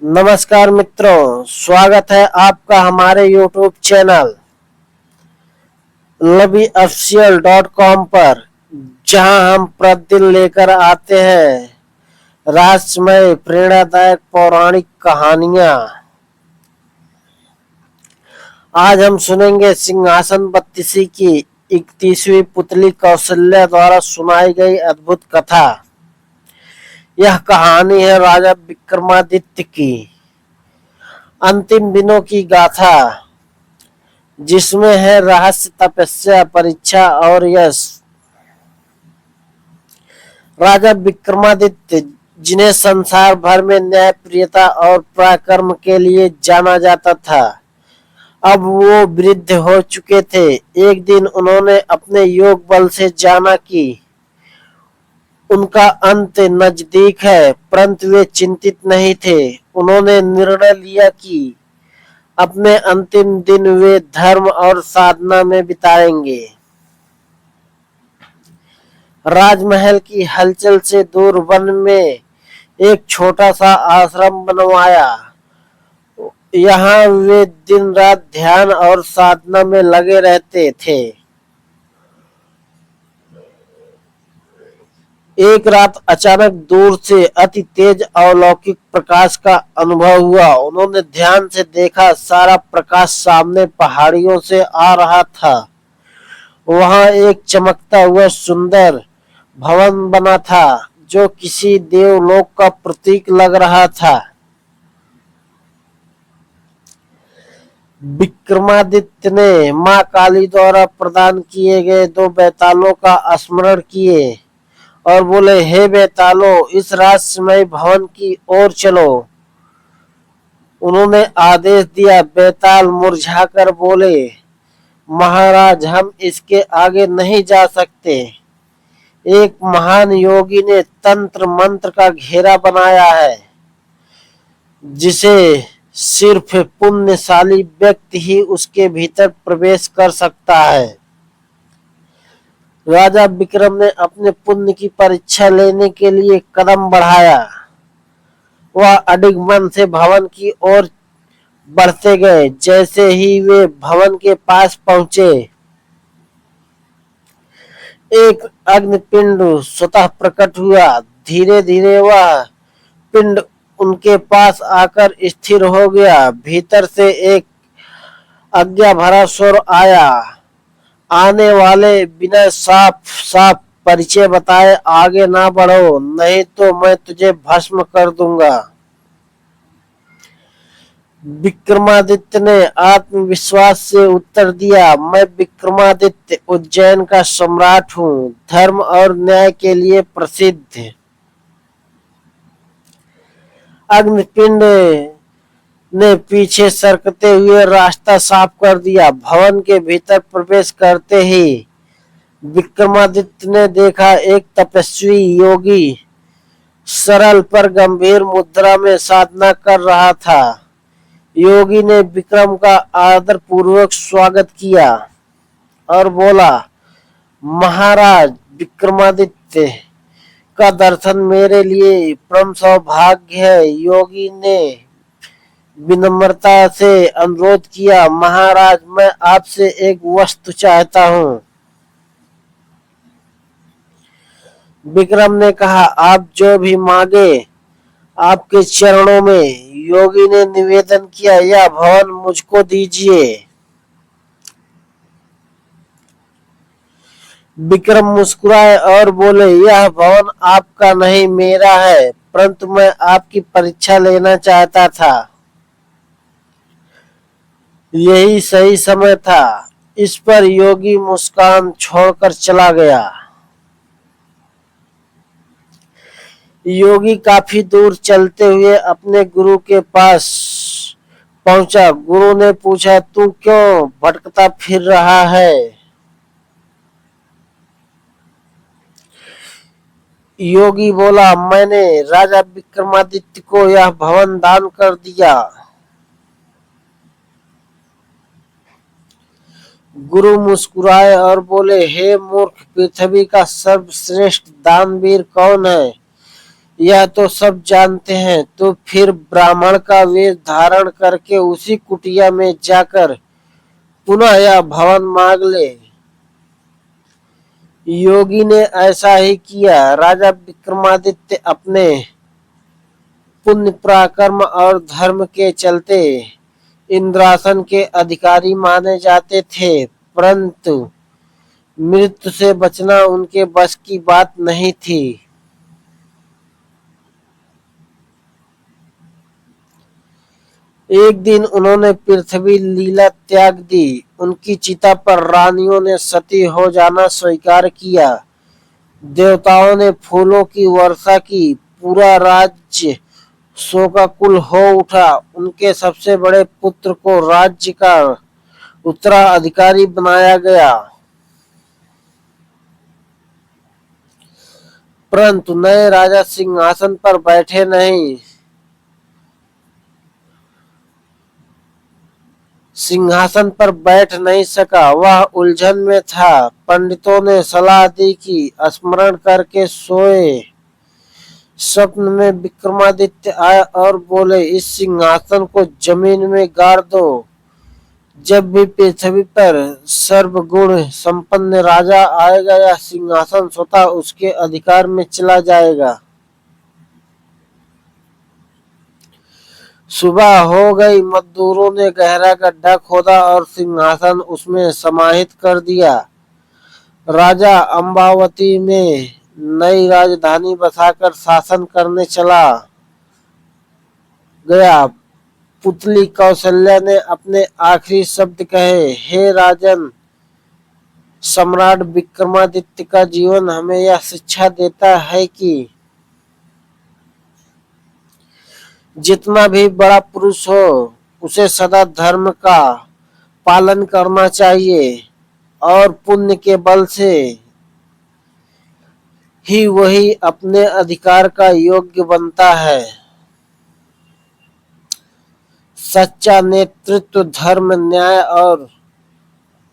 नमस्कार मित्रों, स्वागत है आपका हमारे YouTube चैनल LoveyOfficial.com पर, जहां हम प्रतिदिन लेकर आते हैं रहस्यमय प्रेरणादायक पौराणिक कहानियां। आज हम सुनेंगे सिंहासन बत्तीसी की 31वीं पुतली कौशल्या द्वारा सुनाई गई अद्भुत कथा। यह कहानी है राजा विक्रमादित्य की अंतिम दिनों की गाथा, जिसमें है रहस्य, तपस्या, परीक्षा और यश। राजा विक्रमादित्य, जिन्हें संसार भर में न्यायप्रियता और पराक्रम के लिए जाना जाता था, अब वो वृद्ध हो चुके थे। एक दिन उन्होंने अपने योग बल से जाना कि उनका अंत नजदीक है, परंतु वे चिंतित नहीं थे। उन्होंने निर्णय लिया कि अपने अंतिम दिन वे धर्म और साधना में बिताएंगे। राजमहल की हलचल से दूर वन में एक छोटा सा आश्रम बनवाया। यहाँ वे दिन रात ध्यान और साधना में लगे रहते थे। एक रात अचानक दूर से अति तेज अलौकिक प्रकाश का अनुभव हुआ। उन्होंने ध्यान से देखा, सारा प्रकाश सामने पहाड़ियों से आ रहा था। वहां एक चमकता हुआ सुंदर भवन बना था, जो किसी देवलोक का प्रतीक लग रहा था। विक्रमादित्य ने मां काली द्वारा प्रदान किए गए 2 बेतालों का स्मरण किए और बोले, हे बेतालो, इस रहस्यमय भवन की ओर चलो। उन्होंने आदेश दिया। बेताल मुरझाकर बोले, महाराज, हम इसके आगे नहीं जा सकते। एक महान योगी ने तंत्र मंत्र का घेरा बनाया है, जिसे सिर्फ पुण्यशाली व्यक्ति ही उसके भीतर प्रवेश कर सकता है। राजा विक्रम ने अपने पुण्य की परीक्षा लेने के लिए कदम बढ़ाया। वह अडिग मन से भवन की ओर बढ़ते गए। जैसे ही वे भवन के पास पहुंचे, एक अग्निपिंड स्वतः प्रकट हुआ। धीरे धीरे वह पिंड उनके पास आकर स्थिर हो गया। भीतर से एक आज्ञा भरा स्वर आया, आने वाले बिना साफ साफ परिचय बताए आगे ना बढ़ो, नहीं तो मैं तुझे भस्म कर दूंगा। विक्रमादित्य ने आत्मविश्वास से उत्तर दिया, मैं विक्रमादित्य उज्जैन का सम्राट हूँ, धर्म और न्याय के लिए प्रसिद्ध। अग्निपिंड ने पीछे सरकते हुए रास्ता साफ कर दिया। भवन के भीतर प्रवेश करते ही विक्रमादित्य ने देखा, एक तपस्वी योगी सरल पर गंभीर मुद्रा में साधना कर रहा था। योगी ने विक्रम का आदर पूर्वक स्वागत किया और बोला, महाराज विक्रमादित्य का दर्शन मेरे लिए परम सौभाग्य है। योगी ने विनम्रता से अनुरोध किया, महाराज, मैं आपसे एक वस्तु चाहता हूँ। विक्रम ने कहा, आप जो भी मांगे आपके चरणों में। योगी ने निवेदन किया, यह भवन मुझको दीजिए। विक्रम मुस्कुराए और बोले, यह भवन आपका नहीं, मेरा है, परंतु मैं आपकी परीक्षा लेना चाहता था। यही सही समय था। इस पर योगी मुस्कान छोड़कर चला गया। योगी काफी दूर चलते हुए अपने गुरु के पास पहुंचा। गुरु ने पूछा, तू क्यों भटकता फिर रहा है? योगी बोला, मैंने राजा विक्रमादित्य को यह भवन दान कर दिया। गुरु मुस्कुराए और बोले, हे मूर्ख, पृथ्वी का सर्वश्रेष्ठ दानवीर कौन है? यह तो सब जानते हैं, तो फिर ब्राह्मण का वेश धारण करके उसी कुटिया में जाकर पुनः यह भवन मांग ले। योगी ने ऐसा ही किया। राजा विक्रमादित्य अपने पुण्य पराक्रम और धर्म के चलते इंद्रासन के अधिकारी माने जाते थे, परंतु मृत्यु से बचना उनके बस की बात नहीं थी। एक दिन उन्होंने पृथ्वी लीला त्याग दी। उनकी चिता पर रानियों ने सती हो जाना स्वीकार किया। देवताओं ने फूलों की वर्षा की। पूरा राज्य शोकाकुल हो उठा। उनके सबसे बड़े पुत्र को राज्य का उत्तराधिकारी बनाया गया, परंतु नए राजा सिंहासन पर बैठे नहीं। सिंहासन पर बैठ नहीं सका, वह उलझन में था। पंडितों ने सलाह दी कि स्मरण करके सोए। स्वप्न में विक्रमादित्य आए और बोले, इस सिंहासन को जमीन में गाड़ दो। जब भी पृथ्वी पर सर्वगुण संपन्न राजा आएगा, यह सिंहासन स्वतः उसके अधिकार में चला जाएगा। सुबह हो गई। मजदूरों ने गहरा गड्ढा खोदा और सिंहासन उसमें समाहित कर दिया। राजा अम्बावती में नई राजधानी बसाकर शासन करने चला गया। पुतली कौशल्या ने अपने आखिरी शब्द कहे, हे राजन, सम्राट विक्रमादित्य का जीवन हमें यह शिक्षा देता है कि जितना भी बड़ा पुरुष हो, उसे सदा धर्म का पालन करना चाहिए और पुण्य के बल से ही वही अपने अधिकार का योग्य बनता है। सच्चा नेतृत्व धर्म, न्याय और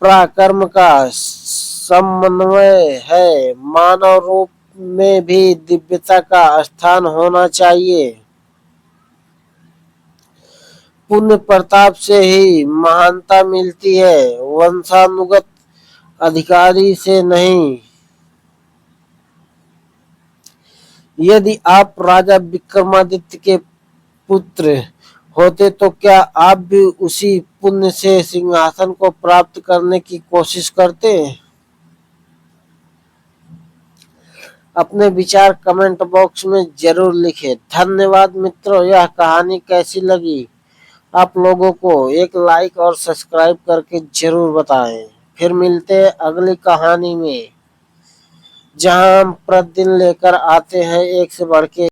पराक्रम का समन्वय है। मानव रूप में भी दिव्यता का स्थान होना चाहिए। पुण्य प्रताप से ही महानता मिलती है, वंशानुगत अधिकारी से नहीं। यदि आप राजा विक्रमादित्य के पुत्र होते तो क्या आप भी उसी पुण्य से सिंहासन को प्राप्त करने की कोशिश करते? अपने विचार कमेंट बॉक्स में जरूर लिखें। धन्यवाद मित्रों। यह कहानी कैसी लगी आप लोगों को एक लाइक और सब्सक्राइब करके जरूर बताएं। फिर मिलते हैं अगली कहानी में, जहां हम प्रतिदिन लेकर आते हैं एक से बढ़ के